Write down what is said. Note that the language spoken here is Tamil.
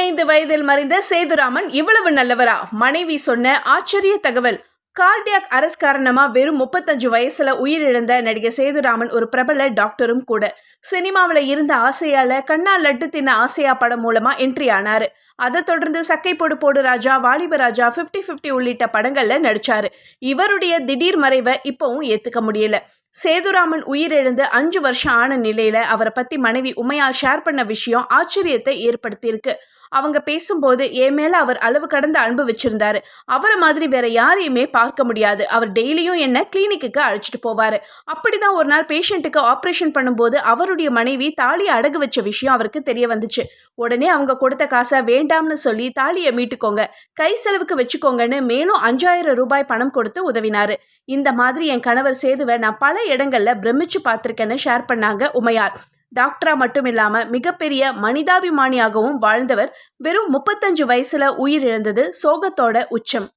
55 வயதில் மறைந்த சேதுராமன் இவ்வளவு நல்லவரா? மனைவி சொன்ன ஆச்சரிய தகவல். கார்டியாக் அரெஸ்ட் காரணமா வெறும் 35 வயசுல உயிரிழந்த நடிகர் சேதுராமன் ஒரு பிரபல டாக்டரும் கூட. சினிமாவில் இருந்த ஆசையால கண்ணா லட்டு தின்ன ஆசையா படம் மூலமா என்ட்ரி ஆனாரு. அதை தொடர்ந்து சக்கை போடு போடு ராஜா, வாலிப ராஜா, 50-50 உள்ளிட்ட படங்கள்ல நடிச்சாரு. இவருடைய திடீர் மறைவை இப்பவும் ஏத்துக்க முடியல. சேதுராமன் உயிரிழந்து 5 வருஷம் ஆன நிலையில அவரை பத்தி மனைவி உமையா ஷேர் பண்ண விஷயம் ஆச்சரியத்தை ஏற்படுத்தியிருக்கு. அவங்க பேசும்போது என் மேல அவர் அளவு கடந்த அன்பு வச்சிருந்தாரு. அவரை மாதிரி வேற யாரையுமே பார்க்க முடியாது. அவர் டெய்லியும் என்ன கிளினிக்கு அழைச்சிட்டு போவாரு. அப்படிதான் ஒரு நாள் பேஷண்ட்டுக்கு ஆப்ரேஷன் பண்ணும்போது அவருடைய மனைவி தாலியை அடகு வச்ச விஷயம் அவருக்கு தெரிய வந்துச்சு. உடனே அவங்க கொடுத்த காசை வேண்டாம்னு சொல்லி தாலியை மீட்டுக்கோங்க, கை செலவுக்கு வச்சுக்கோங்கன்னு மேலும் 5000 ரூபாய் பணம் கொடுத்து உதவினாரு. இந்த மாதிரி என் கணவர் சேதுவை நான் பல இடங்கள்ல பிரமிச்சு பார்த்திருக்கேன்னு ஷேர் பண்ணாங்க உமையார். டாக்டரா மட்டும் இல்லாம மிகப்பெரிய மனிதாபிமானியாகவும் வாழ்ந்தவர் வெறும் 35 வயசுல உயிரிழந்தது சோகத்தோட உச்சம்.